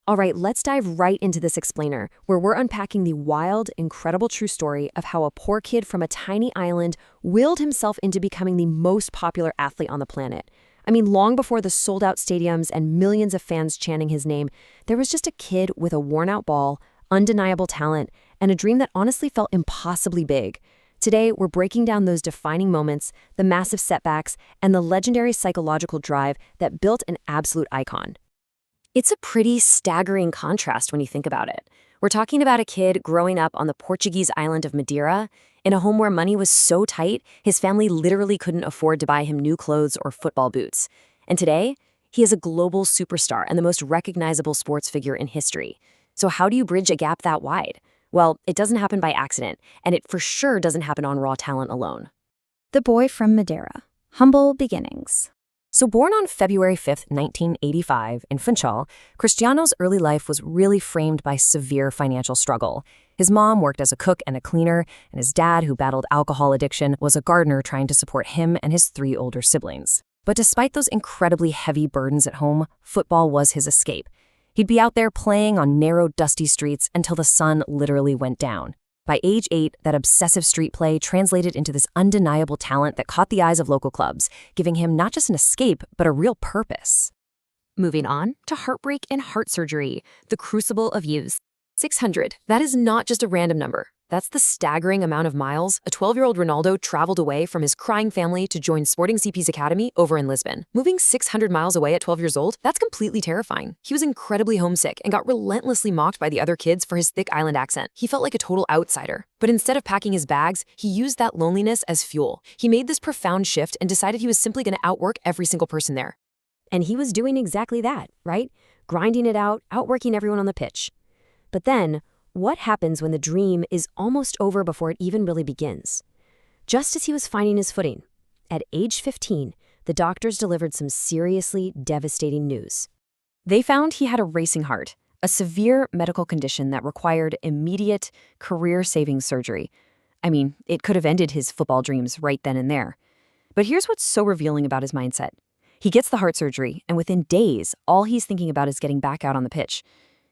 All right, let's dive right into this explainer, where we're unpacking the wild, incredible true story of how a poor kid from a tiny island willed himself into becoming the most popular athlete on the planet. I mean, long before the sold-out stadiums and millions of fans chanting his name, there was just a kid with a worn-out ball, undeniable talent, and a dream that honestly felt impossibly big. Today, we're breaking down those defining moments, the massive setbacks, and the legendary psychological drive that built an absolute icon. It's a pretty staggering contrast when you think about it. We're talking about a kid growing up on the Portuguese island of Madeira, in a home where money was so tight, his family literally couldn't afford to buy him new clothes or football boots. And today, he is a global superstar and the most recognizable sports figure in history. So how do you bridge a gap that wide? Well, it doesn't happen by accident, and it for sure doesn't happen on raw talent alone. The boy from Madeira. Humble beginnings. So born on February 5th, 1985, in Funchal, Cristiano's early life was really framed by severe financial struggle. His mom worked as a cook and a cleaner, and his dad, who battled alcohol addiction, was a gardener trying to support him and his 3 older siblings. But despite those incredibly heavy burdens at home, football was his escape. He'd be out there playing on narrow, dusty streets until the sun literally went down. By age 8, that obsessive street play translated into this undeniable talent that caught the eyes of local clubs, giving him not just an escape, but a real purpose. Moving on to heartbreak and heart surgery, the crucible of youth. 600. That is not just a random number. That's the staggering amount of miles a 12-year-old Ronaldo traveled away from his crying family to join Sporting CP's academy over in Lisbon. Moving 600 miles away at 12 years old, that's completely terrifying. He was incredibly homesick and got relentlessly mocked by the other kids for his thick island accent. He felt like a total outsider. But instead of packing his bags, he used that loneliness as fuel. He made this profound shift and decided he was simply going to outwork every single person there. And he was doing exactly that, right? Grinding it out, outworking everyone on the pitch. But then, what happens when the dream is almost over before it even really begins? Just as he was finding his footing, at age 15, the doctors delivered some seriously devastating news. They found he had a racing heart, a severe medical condition that required immediate, career-saving surgery. I mean, it could have ended his football dreams right then and there. But here's what's so revealing about his mindset. He gets the heart surgery, and within days, all he's thinking about is getting back out on the pitch.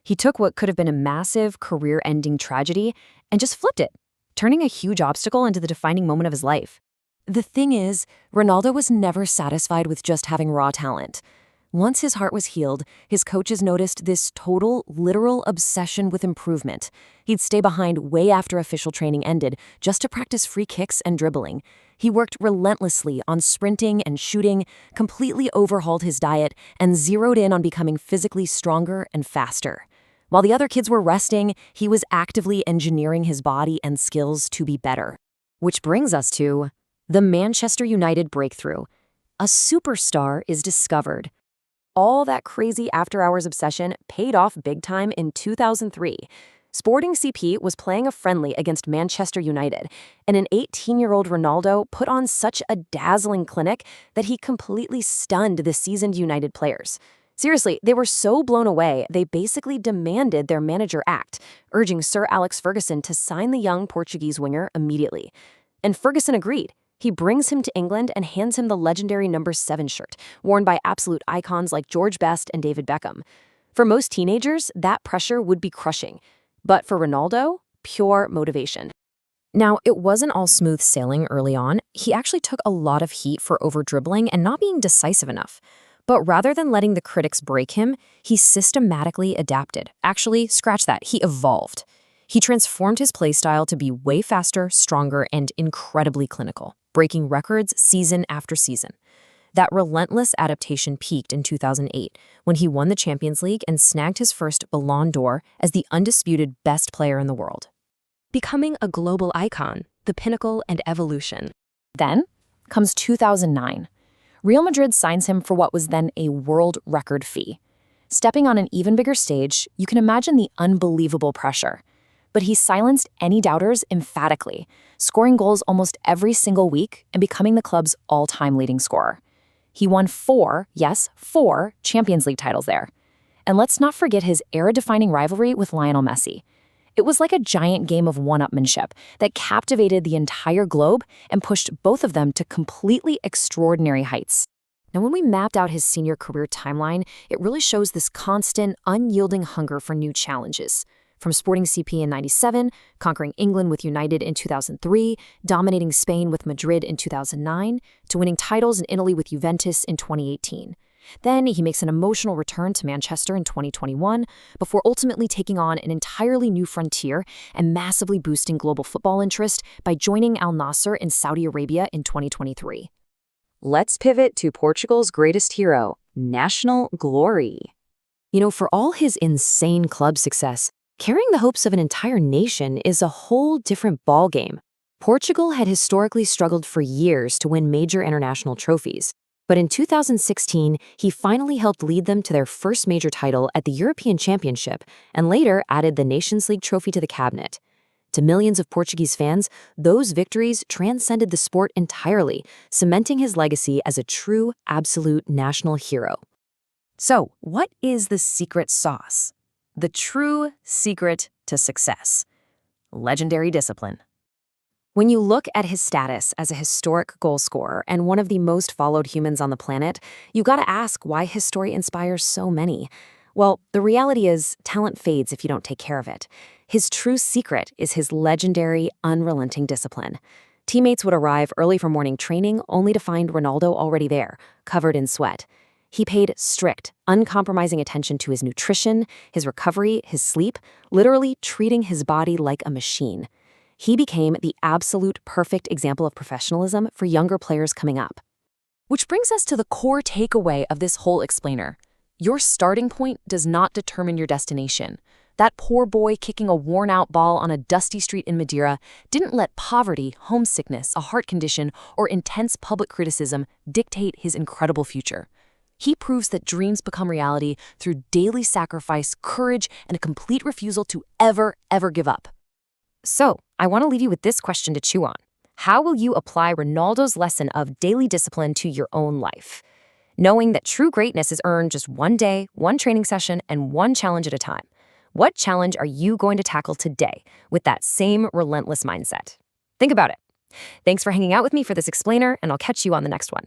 He took what could have been a massive, career-ending tragedy and just flipped it, turning a huge obstacle into the defining moment of his life. The thing is, Ronaldo was never satisfied with just having raw talent. Once his heart was healed, his coaches noticed this total, literal obsession with improvement. He'd stay behind way after official training ended just to practice free kicks and dribbling. He worked relentlessly on sprinting and shooting, completely overhauled his diet, and zeroed in on becoming physically stronger and faster. While the other kids were resting, he was actively engineering his body and skills to be better. Which brings us to the Manchester United breakthrough. A superstar is discovered. All that crazy after-hours obsession paid off big time in 2003. Sporting CP was playing a friendly against Manchester United, and an 18-year-old Ronaldo put on such a dazzling clinic that he completely stunned the seasoned United players. Seriously, they were so blown away, they basically demanded their manager act, urging Sir Alex Ferguson to sign the young Portuguese winger immediately. And Ferguson agreed. He brings him to England and hands him the legendary number 7 shirt, worn by absolute icons like George Best and David Beckham. For most teenagers, that pressure would be crushing. But for Ronaldo, pure motivation. Now, it wasn't all smooth sailing early on. He actually took a lot of heat for over-dribbling and not being decisive enough. But rather than letting the critics break him, he systematically adapted. Actually, scratch that, he evolved. He transformed his playstyle to be way faster, stronger, and incredibly clinical, breaking records season after season. That relentless adaptation peaked in 2008, when he won the Champions League and snagged his first Ballon d'Or as the undisputed best player in the world. Becoming a global icon, the pinnacle and evolution. Then comes 2009. Real Madrid signs him for what was then a world record fee. Stepping on an even bigger stage, you can imagine the unbelievable pressure. But he silenced any doubters emphatically, scoring goals almost every single week and becoming the club's all-time leading scorer. He won 4 Champions League titles there. And let's not forget his era-defining rivalry with Lionel Messi. It was like a giant game of one-upmanship that captivated the entire globe and pushed both of them to completely extraordinary heights. Now, when we mapped out his senior career timeline, it really shows this constant, unyielding hunger for new challenges. From sporting CP in '97, conquering England with United in 2003, dominating Spain with Madrid in 2009, to winning titles in Italy with Juventus in 2018. Then he makes an emotional return to Manchester in 2021, before ultimately taking on an entirely new frontier and massively boosting global football interest by joining Al Nassr in Saudi Arabia in 2023. Let's pivot to Portugal's greatest hero, national glory. For all his insane club success, carrying the hopes of an entire nation is a whole different ballgame. Portugal had historically struggled for years to win major international trophies, but in 2016, he finally helped lead them to their first major title at the European Championship and later added the Nations League trophy to the cabinet. To millions of Portuguese fans, those victories transcended the sport entirely, cementing his legacy as a true, absolute national hero. So, what is the secret sauce? The true secret to success. Legendary discipline. When you look at his status as a historic goal scorer and one of the most followed humans on the planet, you gotta ask why his story inspires so many. Well, the reality is, talent fades if you don't take care of it. His true secret is his legendary, unrelenting discipline. Teammates would arrive early for morning training only to find Ronaldo already there, covered in sweat. He paid strict, uncompromising attention to his nutrition, his recovery, his sleep, literally treating his body like a machine. He became the absolute perfect example of professionalism for younger players coming up. Which brings us to the core takeaway of this whole explainer. Your starting point does not determine your destination. That poor boy kicking a worn-out ball on a dusty street in Madeira didn't let poverty, homesickness, a heart condition, or intense public criticism dictate his incredible future. He proves that dreams become reality through daily sacrifice, courage, and a complete refusal to ever give up. So, I want to leave you with this question to chew on. How will you apply Ronaldo's lesson of daily discipline to your own life? Knowing that true greatness is earned just one day, one training session, and one challenge at a time. What challenge are you going to tackle today with that same relentless mindset? Think about it. Thanks for hanging out with me for this explainer, and I'll catch you on the next one.